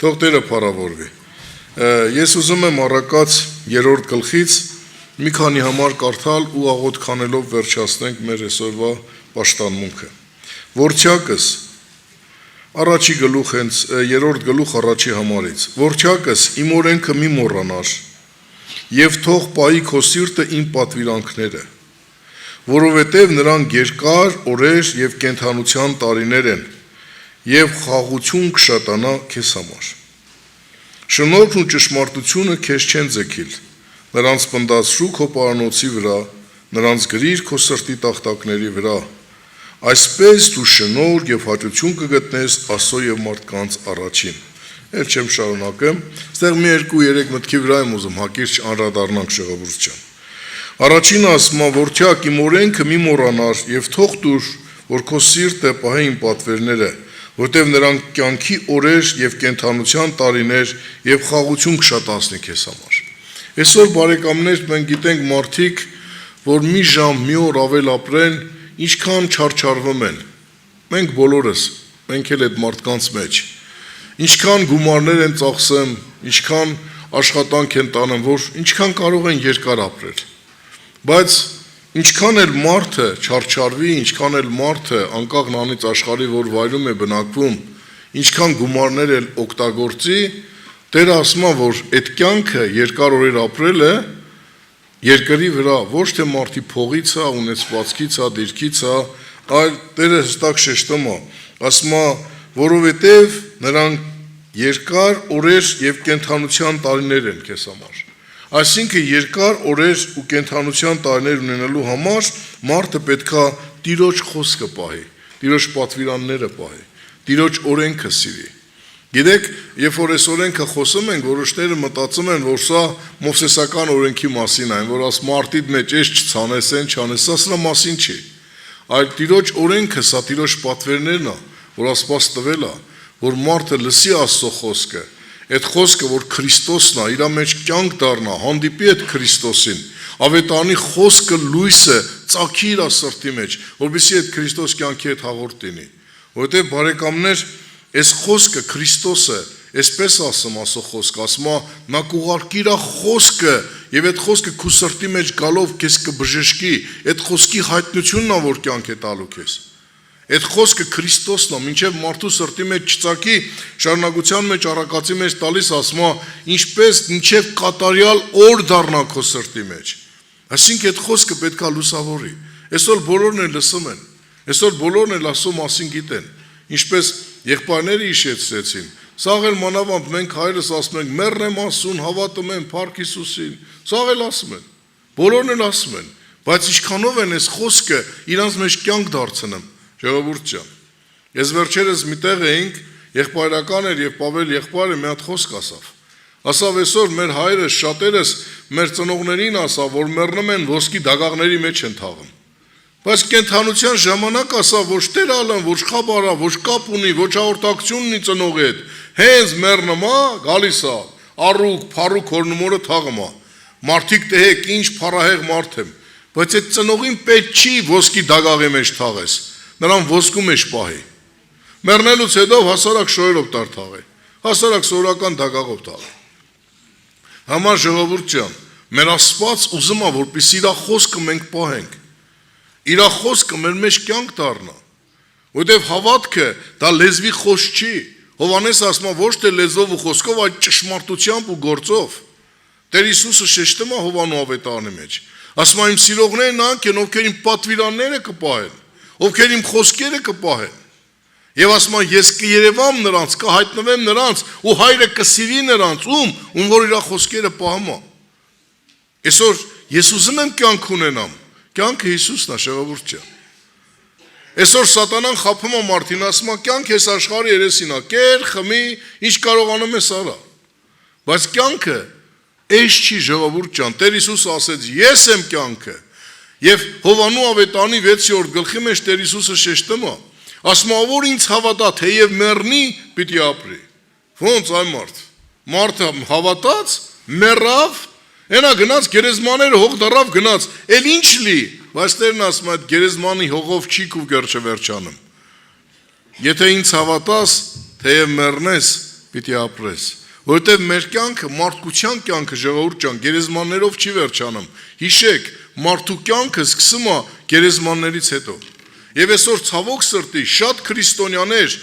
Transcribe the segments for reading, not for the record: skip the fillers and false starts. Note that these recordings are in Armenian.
Թող Տերը փառավորվի։ Ես ուզում եմ առակաց 3-րդ գլխից մի քանի համար կարդալ ու աղոթք քանելով վերջացնենք մեր այսօրվա պաշտամունքը։ Որչակս առաջի գլուխ հենց 3-րդ գլուխ առաջի համարից։ Որչակս իմ օրենքը մի մոռանար, եւ թող պայի քո սիրտը իմ պատվիրանքները, որովհետև նրանք երկար օրեր եւ կենթանության տարիներ են, եւ խաղաղություն կշատանա քեզ համար։ Շնորհքն ու ճշմարտությունը քեզ չեն ձգիլ, նրանց պնդացրու քո պարանոցի վրա, նրանց գրիր քո սրտի տախտակների վրա, այսպես դու շնորհ եւ հաճություն կգտնես Աստծո եւ մարդկանց առաջին։ Էլ չեմ շարունակեմ, այստեղ մի 2-3 մտքի վրա եմ ուզում հակիրճ անդրադառնանք ժողովուրդ ջան։ Առաջինը ասում է, որչակ իմ օրենքը մի մոռանար եւ թող դուր, որ քո սիրտը պահի իմ պատվերները, որտեվ նրանք կյանքի օրեր եւ կենթանության տարիներ եւ խաղաղություն կշատացնի քեզ համար։ Այսօր բարեկամներ մենք գիտենք մարդիկ, որ մի ժամ, մի օր ավել ապրեն, ինչքան չարչարվում են։ Մենք բոլորս, մենք էլ այդ մարդկանց մեջ, ինչքան գումարներ են ծախսում, ինչքան աշխատանք են տանում, որ ինչքան կարող են երկար ապրել։ Բայց ինչքան էլ մարդը չարչարվի, ինչքան էլ մարդը անկախ նրանից աշխարհի որ վայրում է բնակվում, ինչքան գումարներ էլ օգտագործի, Տերը ասում է, որ այդ կյանքը երկար օրեր ապրելը երկրի վրա ոչ թե մարդի փողից է, ունեցվածքից է, դիրքից է, այլ Տերը հստակ շեշտում է, ասում է, որովհետև նրանք երկար օրեր եւ կենթանության տարիներ են քեզ համար։ Այսինքն երկար օրեր ու կենթանության տարիներ ունենալու համար մարդը պետքա Տիրոջ խոսքը պահի, Տիրոջ պատվիրանները պահի, Տիրոջ օրենքը սիրի։ Գիտեք, երբ որ այս օրենքը խոսում ենք, որոշները մտածում են, որ սա մովսեսական օրենքի մասին է, որ աս մարդիդ մեջ էս չցանես, են չանես, սա սրա մասին չի։ Այլ Տիրոջ օրենքը, սա Տիրոջ պատվերներն է, որ Աստված տվել է, որ մարդը լսի Աստծո խոսքը, այդ խոսքը, որ Քրիստոսն է, իր մեջ կյանք դառնա, հանդիպի այդ Քրիստոսին, ավետարանի խոսքը լույսը ծագի իր սրտի մեջ, որովհետեւ այդ Քրիստոս կյանքի հետ հաղորդ լինի։ Որովհետեւ բարեկամներ, այս խոսքը Քրիստոսը, այսպես ասում Աստծո խոսքը, ասում է, նա կուղարկի իր խոսքը եւ այդ խոսքը քո սրտի մեջ գալով քեզ կբժշկի, այդ խոսքի հայտնությունն է, որ կյանք է տալու քեզ։ Այդ խոսքը Քրիստոսն է, մինչև մարդու սրտի մեջ չծակի, շարունակության մեջ առակացի մեջ տալիս ասում է, ինչպես մինչև կատարյալ օր դառնա քո սրտի մեջ։ Այսինքն այդ խոսքը պետքա լուսավորի։ Այսօր բոլորն են լսում են։ Այսօր բոլորն են Աստծո մասին գիտեն։ Ինչպես եղբայրները հիշեցրեցին։ Սաղ էլ մանավանդ մենք հայրս ասում ենք, մեռնեմ Աստծուն, հավատում եմ Փառք Հիսուսին։ Սաղ էլ ասում են։ Բոլորն էլ ասում են, բայց ինչքանով են այս խոսքը իրանց մեջ կյանք դարձնում։ Ժողովուրդ ջան, ես վերջերս միտեղ էինք, եղբայրական էր եւ Պավել եղբայրը մի հատ խոսք ասավ։ Ասավ այսօր մեր հայրս շատերս մեր ծնողներին ասավ, որ մեռնում են ոսկի դագաղների մեջ են թաղում։ Բայց կենթանության ժամանակ ասավ, ոչ տերալն, ոչ խաբարա, ոչ կապ ունի, ոչ հաղորդակցություն ունի ծնողի հետ։ Հենց մեռնում է, գալիս է, առուկ, փառուկ հորնումորը թաղում է։ Մարդիկ տեհեք, ինչ փառահեղ մարդ եմ։ Բայց այդ ծնողին պետք չի ոսկի դագաղի մեջ թաղես։ Նրան ոսկու մեջ պահի։ Մեռնելուց հետո հասարակ շոյելով տար թաղի։ Հասարակ սորական դագաղով թաղի։ Համար ժողովուրդ ջան, մեր Աստված ուզում է, որպեսզի իր խոսքը մենք պահենք։ Իր խոսքը մեր մեջ կյանք դառնա։ Որտեվ հավատքը դա լեզվի խոսք չի։ Հովհաննես ասում է ոչ թե լեզվով ու խոսքով, այլ ճշմարտությամբ ու գործով։ Տեր Հիսուսը շեշտում է Հովհաննու ավետարանի մեջ։ Ասում է իմ սիրողներն նրանք են, ովքեր իմ պատվիրանները կպահեն, ովքեր իմ խոսքերը կպահեն։ Եվ ասում է ես կերևամ նրանց, կհայտնվեմ նրանց ու հայրը կսիրի նրանց, ում որ իր խոսքերը պահում է։ Այսօր ես ուզում եմ կյանք ունենամ։ Կյանքը Հիսուսն է, ժողովուրդ ջան։ Այսօր սատանան խաբում է մարդին, ասում է կյանք ես աշխարհի երեսին է, կեր, խմի, ինչ կարողանում ես արա։ Բայց կյանքը էս չի, ժողովուրդ ջան։ Տեր Հիսուսը ասեց. ես եմ կյանքը։ Եվ Հովհաննու ավետարանի 6-րդ գլխի մեջ Տեր Հիսուսը շեշտում է, ասում է որ ինձ հավատա, թեև մեռնի, պիտի ապրի։ Ոնց այ մարդը հավատաց, մեռավ, Ենա գնաց գերեզմաները հող դարավ գնաց, էլ ինչ լի, բայց Տերն ասում է այդ գերեզմանի հողով չի կու գերջը վերջանում։ Եթե ինձ հավատաս, թեև մեռնես, պիտի ապրես։ Որովհետև մեր կյանքը, մարդկության կյանքը, ժողովուրդ ջան, գերեզմաններով չի վերջանում։ Հիշեք, մարդու կյանքը սկսում է գերեզմաններից հետո։ Եվ այսօր ցավոք սրտի շատ քրիստոնյաներ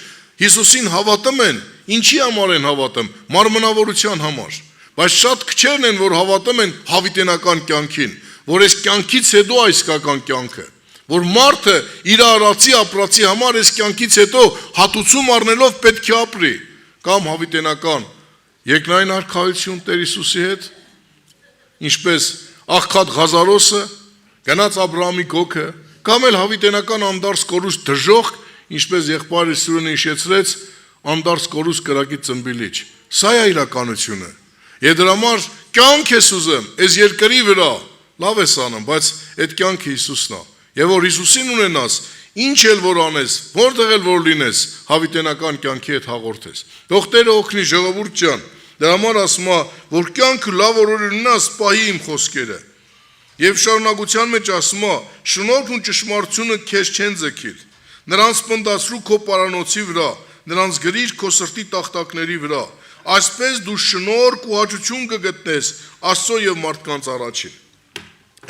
Հիսուսին հավատում են, ինչի համար են հավատում, մարմնավորության համար, բայց շատ քչերն են, որ հավատում են հավիտենական կյանքին, որ այս կյանքից հետո այս իսկական կյանքը, որ մարդը իր արածի ապրածի համար այս կյանքից հետո հատուցում առնելով պետք է ապրի, կամ հավիտենական երկնային արքայություն Տեր Հիսուսի հետ, ինչպես աղքատ Ղազարոսը գնաց Աբրահամի գոգը, կամ էլ հավիտենական անդարս կորուստ դժոխք, ինչպես եղբայրը Սուրենը հիշեցրեց, անդարս կորուստ կրակի ծնբիլիչ։ Սա է իրականությունը։ Եվ դրա համար կյանք ես ուզում, այս երկրի վրա, լավ ես անում, բայց այդ կյանքը Հիսուսն է։ Եվ որ Հիսուսին ունենաս, ինչ էլ որ անես, որտեղ էլ որ լինես, հավիտենական կյանքի հետ հաղորդես։ Թող Տերը օգնի ժողովուրդ ջան։ Դրա համար ասում է, որ կյանքը լավ որ ունենաս, պահի իմ խոսքերը։ Եվ շարունակության մեջ ասում է, շնորհքն ու ճշմարտությունը քեզ չեն ձգիլ։ Նրանց պնդացրու քո պարանոցի վրա, նրանց գրիր քո սրտի տախտակների վրա։ Այսպես դու շնորհք ու հաճություն կգտնես Աստծո եւ մարդկանց առաջին։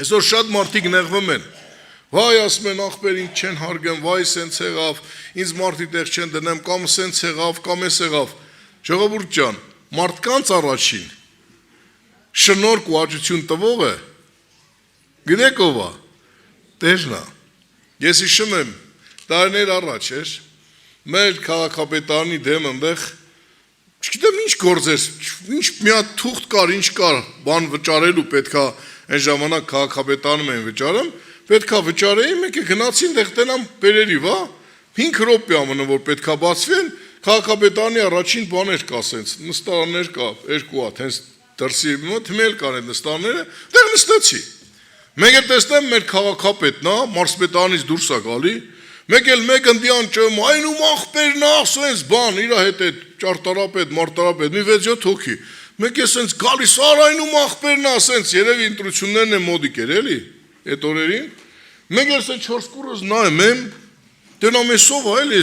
Այսօր շատ մարդիկ նեղվում են։ Վայ, ասում են, ախպեր ինձ չեն հարգեմ, վայ, սենց եղավ, ինձ մարդի տեղ չեն դնեմ, կամ սենց եղավ, կամ էս եղավ։ Ժողովուրդ ջան, մարդկանց առաջին շնորհք ու հաճություն տվողը գիտեք ով է։ Տերն է։ Ես հիշում եմ տարիներ առաջ էր, մեր քաղաքապետարանի դեմ այնտեղ, չգիտեմ ինչ գործեր, ինչ մի հատ թուղթ կար, ինչ կար, բան վճարելու պետքա այն ժամանակ քաղաքապետարանում են վճարում, պետքա վճարեի, մեկը գնացին դեղ տենամ բերերի, վա, 5 րոպե ամնը, որ պետքա բացվեն, քաղաքապետարանի առաջին բաներ կա սենց, նստարաններ կա, 2 հատ, հենց դրսի մոտ թմել կան այդ նստարանները, դեղ նստեցի։ Մեկ էլ տեսնեմ մեր քաղաքապետն է, մարզպետարանից դուրս է գալի, մեկ էլ մեկ ընդիան ճում, այն ու ախպերն է, սենց բան, իր հետ այդ ճարտարապետ, մարտարապետ, մի 6-7 հոգի, մեկ է սենց գալիս, այն ու ախպերն է, սենց երևի ընտրություններն է մոդիկ էր, էլի, այդ օրերին, մեկ էլ սենց 4 կուրս նայեմ եմ, տենամ էսով է, էլի,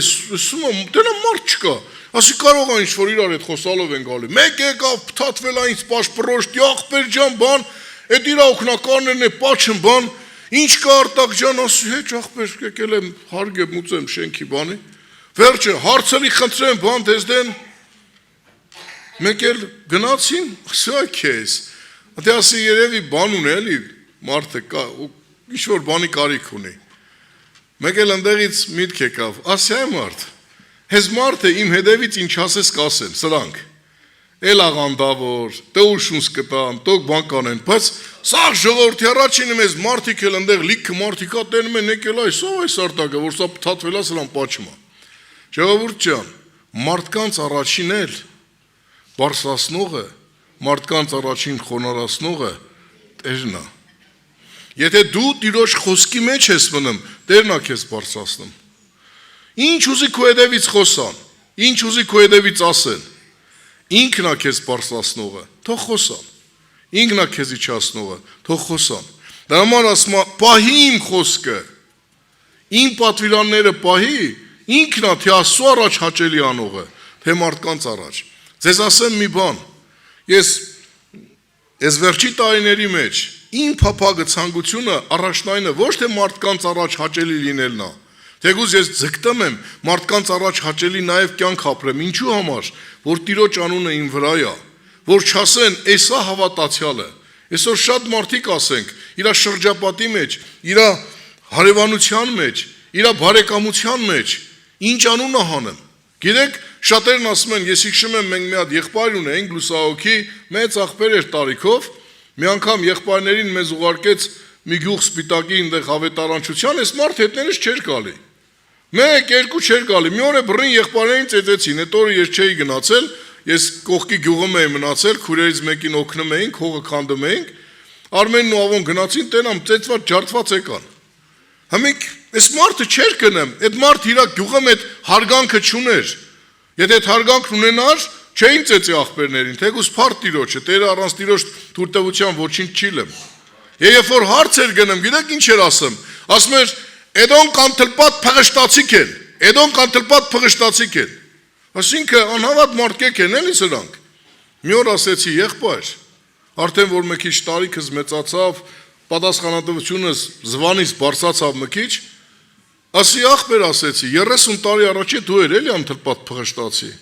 տենամ մարդ չկա, ասի կարող է ինչ-որ իրար հետ խոսալով են գալի, մեկ եկավ, պթատվել է ինձ պաշպրոշտ, ախպեր ջան, բան, այդ իր օգնականներն է պաչն բան, ինչ կա Արտակ ջան, ասի հեչ ախպեր եկել եմ հարգեմ ուծեմ շենքի բանի, վերջը հարցերի խնդրեմ բան դեզդեն, մեկ էլ գնացին, ասի այ քեզ, դե ասի երևի բան ունի էլի, մարդը կա, ինչ-որ բանի կարիք ունի, մեկ էլ ընդեղից միտք եկավ, ասի այ մարդ, հեզ մարդը իմ հետևից ինչ ասես կասեն, սրանք, էլ աղանդավոր, տե ուշունս կտան, տոք բան կանեն, բայց սաղ ժողորդի առաջին եմ ես մարդիկ էլ ընդեղ լիքը մարդիկա տենում են եկել այս արտակը, որ սա պթատվել է սրան պաչմա։ Ժողովուրդ ջան, մարդկանց առաջին էլ բարսասնողը, մարդկանց առաջին խոնարհացնողը Տերն է։ Եթե դու Տիրոջ խոսքի մեջ ես մնում, Տերն է քեզ բարսասնում։ Ինչ ուզի քո հետևից խոսան, ինչ ուզի քո հետևից ասեն, ինքն է քեզ բարսասնողը, թող խոսան, ինքն է քեզ իջացնողը, թող խոսան։ Դրա համար ասում է, պահի իմ խոսքը, իմ պատվիրանները պահի, ինքն է թե Աստծո առաջ հաճելի անողը, թե մարդկանց առաջ։ Ձեզ ասեմ մի բան, ես վերջի տարիների մեջ իմ փափագը ցանկությունը առաջնայինը ոչ թե մարդկանց առաջ հաճելի լինելն է, թեկուզ ես ձգտում եմ մարդկանց առաջ հաճելի նաև կյանք ապրեմ, ինչու համար, որ Տիրոջ անունը իմ վրա է, որ չասեն, էսա հավատացյալը, այսօր շատ մարդիկ ասենք, իրա շրջապատի մեջ, իրա հարևանության մեջ, իրա բարեկամության մեջ, ինչ անունը հանեմ, գիտեք, շատերն ասում են, ես հիշում եմ, մենք մի հատ եղբայր ունեինք, լուսահոգի, մեծ աղբեր էր տարիքով, մի անգամ եղբայրներին մեզ ուղարկեց մի գյուղ Սպիտակի այնտեղ ավետարանչության, այս մարդ հետներս չէր գալի։ 1-2 չէր գալի, մի օր է բռին եղբայրներին ծեծեցին, այդ օրը ես չէի գնացել, ես կողքի գյուղում էի մնացել, քուրերից մեկին օգնում էինք, հողը քանդում էինք, Արմենն ու Ավոն գնացին, տենամ ծեծված, ջարդված եկան։ Համիկ, այս մարդը չէր գնեմ, այդ մարդ իր գյուղում այդ հարգանքը չուներ։ Եթե այդ հարգանքն ունենար, չէին ծեծի աղբերներին, թեկուզ փառք Տիրոջը, Տերը առանց Տիրոջ թույլտվության ոչինչ չի լեմ։ Եվ որ հարց էր գնում, գիտեք ինչ էր ասում, ասում էր Էդոն կանթլպատ փղշտացիկ են, Էդոն կանթլպատ փղշտացիկ են։ Այսինքն անհավատ մարդիկ են էլի սրանք։ Մի օր ասեցի եղբայր, արդեն որ մի քիչ տարիքս մեծացավ, պատասխանատվությունս զվանից բարձրացավ մի քիչ, ասի ախպեր ասեցի, 30 տարի առաջ դու էր էլի անթրպատ փղշտացի,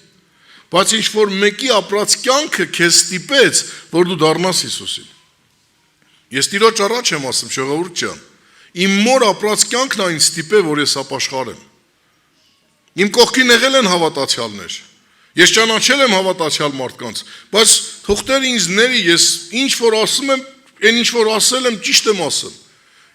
բայց ինչ որ մեկի ապրած կյանքը քեզ ստիպեց, որ դու դառնաս Հիսուսին։ Ես Տիրոջ առաջ եմ ասում, ժողովուրդ ջան, իմ մոր ապրած կյանքն այն ստիպե, որ ես ապաշխարեմ։ Իմ կողքին եղել են հավատացյալներ։ Ես ճանաչել եմ հավատացյալ մարդկանց, բայց թողտեր ինձ ների, ես ինչ որ ասում եմ, այն ինչ որ ասել եմ, ճիշտ եմ ասում։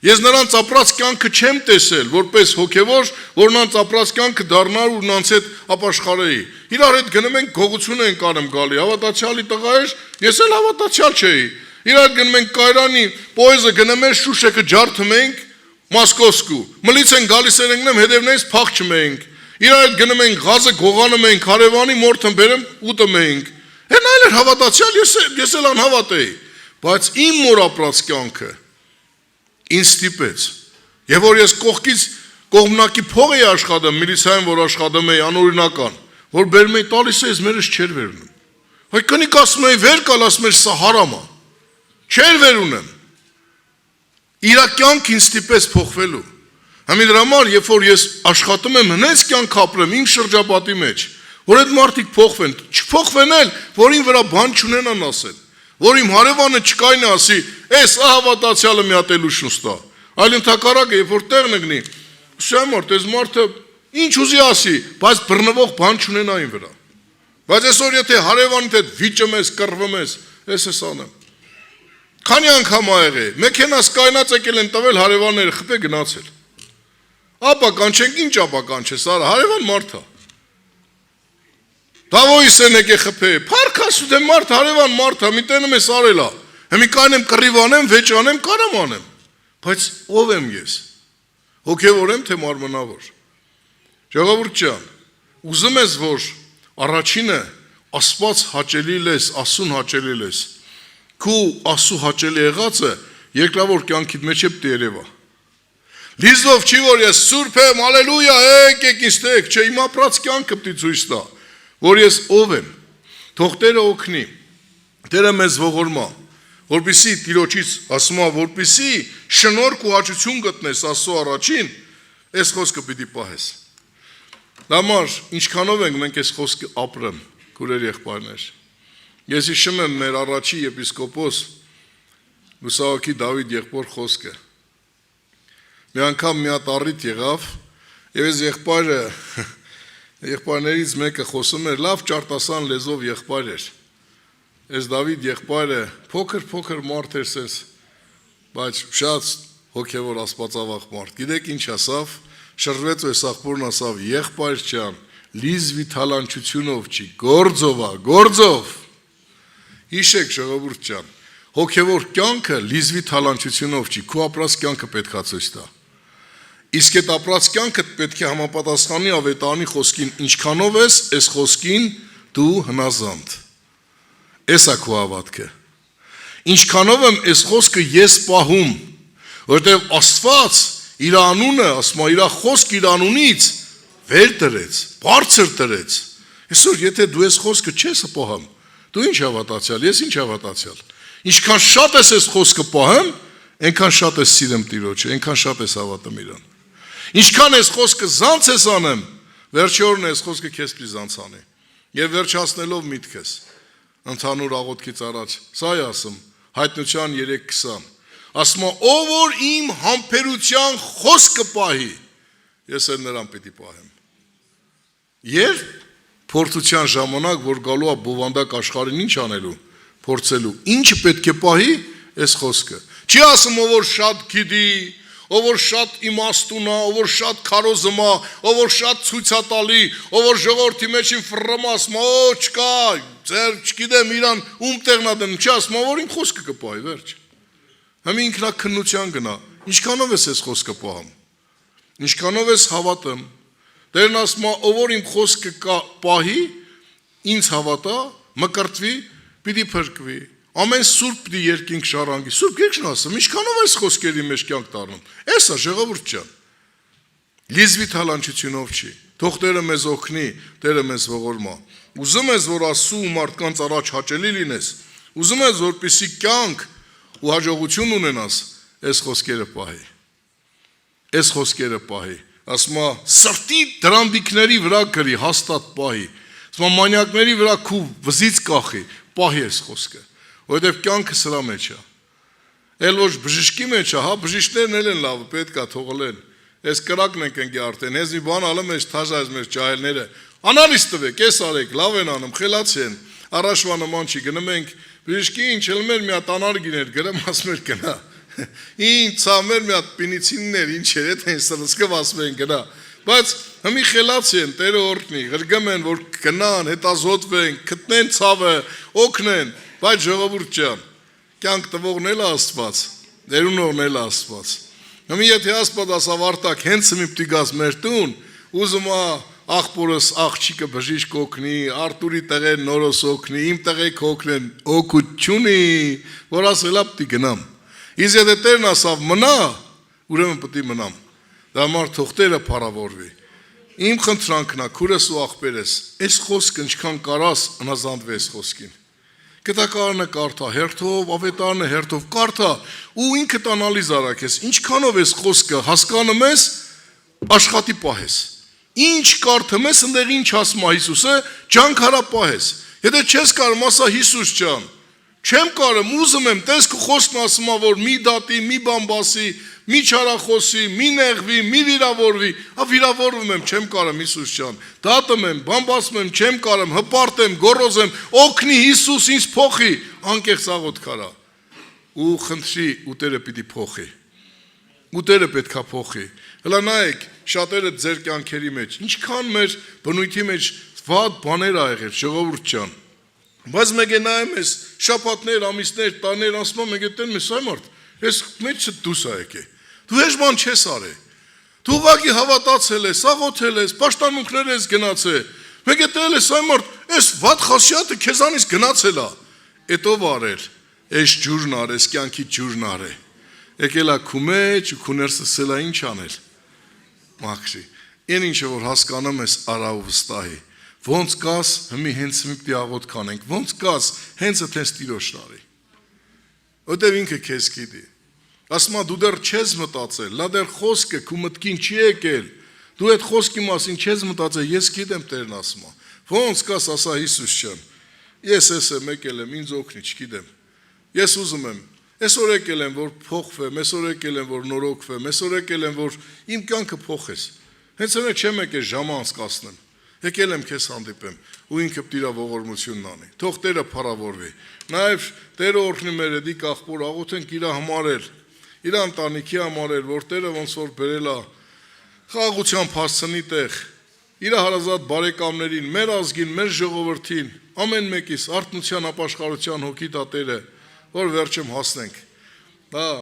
Ես նրանց ապրած կյանքը չեմ տեսել, որպես հոգևոր, որ նրանց ապրած կյանքը դառնար ու նրանց հետ ապաշխարեի։ Իրար հետ գնում ենք գողություն ենք անում գալի, հավատացյալի տղա էր, ես էլ հավատացյալ չէի։ Իրար հետ գնում ենք Կայրանի, պոեզը գնում էր Շուշեկը ջարդում ենք, Մոսկովսկու։ Մլից են գալիս են ընկնեմ հետևներից փախչում ենք։ Իրար հետ գնում ենք Ղազը գողանում ենք, Հարևանի մորթն բերեմ ուտում ենք։ Հեն այլ էր հավատացյալ, ես էլ անհավատ էի, բայց իմ մոր ապրած կյանքը ինձ ստիպեց։ Եվ որ ես կողքից կողմնակի փող էի աշխատում, միլիցիայում որ աշխատում էի անօրինական, որ բերում էի տալիս էի, մերս չէր վերնում։ Հայ կնիկ ասում էի վեր կալ, ասում էր սա հարամ է։ Չէր վեր ունեմ։ Իր կյանքը ինձ ստիպեց փոխվելու։ Համի դրա համար, երբ որ ես աշխատում եմ հենց կյանք ապրեմ իմ շրջապատի մեջ, որ այդ մարդիկ փոխվեն, չփոխվեն էլ, որ ին վրա բան չունենան ասել, որ իմ հարևանը չկային ասի, էս հավատացյալը մի հատ էլ ուշուն ստա, այլ ընդհակառակը, երբ որ տեղն ընկնի, շեմ որ այս մարդը ինչ ուզի ասի, բայց բռնվող բան չունենա ին վրա։ Բայց այսօր եթե հարևանիդ հետ վիճում ես, կռվում ես, ես անեմ։ Քանի անգամ ա եղել, մեքենաս կայնած եկել են տվել հարևանները խփե գնացել։ Ապա կանչենք, ինչ ապա կանչես, արա, հարևան մարդ է։ Դավոյս են եկե խփե, փառք ասու դե մարդ, հարևան մարդ է, մի տենում ես արելա։ Հիմի կանեմ կռիվ անեմ, վեճ անեմ, կարամ անեմ։ Բայց ով եմ ես։ Հոգևոր եմ թե մարմնավոր։ Ժողովուրդ ջան, ուզում ես որ առաջինը Աստված հաճելի լես, Աստուն հաճելի լես։ Քու Աստու հաճելի եղածը երկրավոր կյանքիդ մեջ է երևա։ Լիզով չի որ ես սուրբ եմ, հալելույա, եկեք ինձ տեք, չէ իմ ապրած կյանքը պիտի ցույց տա, որ ես ով եմ։ Թող Տերը օգնի։ Տերը մեզ ողորմա, որպեսզի Տիրոջից ասում է, որպեսզի շնորհք ու հաճություն գտնես Աստծո առաջին, այս խոսքը պիտի պահես։ Դամար, ինչքանով ենք մենք այս խոսքը ապրում, քուրեր եղբայրներ։ Ես հիշում եմ մեր առաջի եպիսկոպոս Լուսավորքի Դավիթ եղբոր խոսքը։ Մի անգամ մի հատ առիթ եղավ, եւ այս եղբայրներից մեկը խոսում էր, լավ ճարտասան լեզվով եղբայր էր։ Այս Դավիթ եղբայրը փոքր մարդ էր sense, բայց շատ հոգևոր աստվածավախ մարդ։ Գիտեք ինչ ասավ, շրջվեց ու այս աղբորն ասավ, եղբայր ջան, լիզվի թալանչությունով չի, գործով։ Հիշեք ժողովուրդ ջան, հոգևոր կյանքը լիզվի թալանչությունով չի, քո ապրած կյանքը պետք է ցույց տա։ Իսկ այդ ապրած կյանքը պետք է համապատասխանի ավետարանի խոսքին, ինչքանով ես այս խոսքին դու հնազանդ։ Էս է քո հավատքը։ Ինչքանով եմ այս խոսքը ես պահում, որտեղ Աստված իր անունը, ասում է, իր խոսքը իր անունից վեր դրեց, բարձր դրեց։ Այսօր եթե դու այս խոսքը չես պահում, դու ինչ հավատացյալ, ես ինչ հավատացյալ։ Ինչքան շատ ես այս խոսքը պահում, այնքան շատ ես սիրում Տիրոջը, այնքան շատ ես հավատում իրան։ Ինչքան այս խոսքը զանց ես անում, վերջի օրն այս խոսքը քեզ պիտի զանցանի։ Եվ վերջացնելով միտքս, ընդհանուր աղոթքից առաջ, սա է ասում, Հայտնության 3:20, ասում է, ով որ իմ համբերության խոսքը պահի, ես էլ նրան պիտի պահեմ։ Եվ փորձության ժամանակ, որ գալու է բովանդակ աշխարհին ինչ անելու, փորձելու, ինչը պետք է պահի, այս խոսքը։ Չի ասում, ով որ շատ գիտի, ով որ շատ իմաստուն է, ով որ շատ քարոզում է, ով որ շատ ցույցատալի, ով որ ժողովրդի մեջ ֆռում ասում, օ, չկա, ձեր չգիտեմ իրան ում տեղն է դնում, չի ասում, որ իմ խոսքը կպահի, վերջ։ Հիմա ինքնակնության գնա, ինչքանով ես այս խոսքը պահում, ինչքանով ես հավատում, Տերն ասում է, ով որ իմ խոսքը պահի, ինձ հավատա, մկրտվի, պիտի փրկվի, ամեն սուրբ պիտի երկինք շարանգի, սուրբ երկն ասում, ինչքանով այս խոսքերի մեջ կյանք դառնում, էս է ժողովուրդ ջան, լիզվի թալանչությունով չի, Թող Տերը մեզ օգնի, Տերը մեզ ողորմա։ Ուզում ես, որ Աստծու ու մարդկանց առաջ հաճելի լինես, ուզում ես, որպեսզի կյանք ու հաջողություն ունենաս, այս խոսքերը պահի։ Այս խոսքերը պահի։ Ասում է, սրտի դրամբիկների վրա գրի, հաստատ պահի։ Ասում է, մանյակների վրա քու վզից կախի, պահի այս խոսքը։ Որովհետև կյանքը սրա մեջ է։ Էլ ոչ բժշկի մեջ է, հա, բժիշկներն էլ են լավը, պետք է թողել։ Այս կրակն ենք ընկի արդեն, հենց մի բան ալը մեջ թաժայց մեր ջահելները։ Անալիս տվեք, ես արեք, լավ են անում, խելացի են, առաջվա նման չի, գնում ենք, բժշկի ինչ էլ մեր մի հատ անարգիներ գրեմ, ասում էր գնա, ինչ ծամեր մի հատ պինիցիններ, ինչ էր, էդ են սրսկով ասում են գնա, բայց հմի խելացի են, Տերը օրհնի, ղրգում են, որ գնան, հետազոտվեն, գտնեն ցավը, օգնեն, բայց ժողովուրդ ջան, կյանք տվողն էլ Աստված, ներունողն էլ Աստված։ Հմի եթե Աստված ասավ Արտակ, հենց մի պիտի գաս մեր տուն, ուզում է աղբորս աղջիկը բժիշկ օգնի, Արտուրի տղեն նորոս օգնի, իմ տղեկ օգնեն, օգուտյունի, որ ասելա պիտի գնամ։ Իսկ եթե Տերն ասավ մնա, ուրեմն պիտի մնամ։ Դա համար թող Տերը փառավորվի։ Իմ խնդրանքն է, քուրս ու աղբերս, այս խոսքը ինչքան կարաս հնազանդվի այս խոսքին։ Գտակարանը կարդա, հերթով, ավետարանը հերթով կարդա ու ինքդ անալիզ արեք ես, ինչքանով ես խոսքը հասկանում ես, աշխատի պահես։ Ինչ կարդում ես, ընդեղ ինչ ասում է Հիսուսը, ջանքարա պահես։ Եթե չես կարում, ասա Հիսուս ջան, չեմ կարում, ուզում եմ, տես քո խոսքն ասում է, որ մի դատի, մի բան բասի, մի չարախոսի, մի նեղվի, մի վիրավորվի, վիրավորվում եմ, չեմ կարում Հիսուս ջան, դատում եմ, բան բասում եմ, չեմ կարում, հպարտեմ, գոռոզեմ, օգնի Հիսուս ինձ փոխի, անկեղծ աղոթք արա։ Ու խնդրի, ու Տերը պիտի փոխի։ Ու Տերը պետքա փոխի։ Հələ նայեք, շատերը ձեր կյանքերի մեջ, ինչքան մեր բնույթի մեջ վատ բաներ ա եղել, ժողովուրդ ջան։ Բայց մեկ է նայում ես, շաբաթներ, ամիսներ, տարիներ անցնում, մեկ է տենում ես, այ մարդ, ես մեջը դուս ա եկե։ Դու հեշ բան չես արել։ Դու ուղղակի հավատացել ես, աղոթել ես, պաշտամունքներ ես գնացել։ Մեկ է տել ես, այ մարդ, այս վատ խասյաթը քեզանից գնացել ա։ Էտով արել, այս ջուրն արես, կյանքի ջուրն արել։ Եկել ա քու մեջ ու քու ներսը սելա ինչ անել։ Մաքրի։ Այն ինչը որ հասկանում ես արա ու վստահի։ Ոնց կաս, հմի հենց մի պիտի աղոթք անենք, ոնց կաս, հենց այդպես Տիրոջն արի։ Որտեւ ինքը քեզ գիտի։ Ասում է դու դեռ չես մտածել, լա դեռ խոսքը քու մտքին չի եկել։ Դու այդ խոսքի մասին չես մտածել, ես գիտեմ Տերն ասում է։ Ոնց կաս, ասա Հիսուս ջան։ Ես եմ եկել եմ, ինձ օգնի, չգիտեմ։ Ես ուզում եմ Այսօր եկել եմ, որ փոխվեմ, այսօր եկել եմ, որ նորոգվեմ, այսօր եկել եմ, որ իմ կյանքը փոխես։ Հենց այնա չեմ եկել ժամը անցկացնեմ։ Եկել եմ քեզ հանդիպեմ ու ինքը պիտի իր ողորմությունն անի։ Թող Տերը փառավորվի։ Նաև Տերը օրհնի մեր էդիկ աղբոր աղոթենք իր համար էլ, իր ընտանիքի համար էլ, որ Տերը ոնց որ բերել է խաղաղությամբ հասցնի տեղ։ Իր հարազատ բարեկամներին, մեր ազգին, մեր ժողովրդին, ամեն մեկիս արթնության, ապաշխարության հոգի տա Տերը, որ վերջում հասնենք։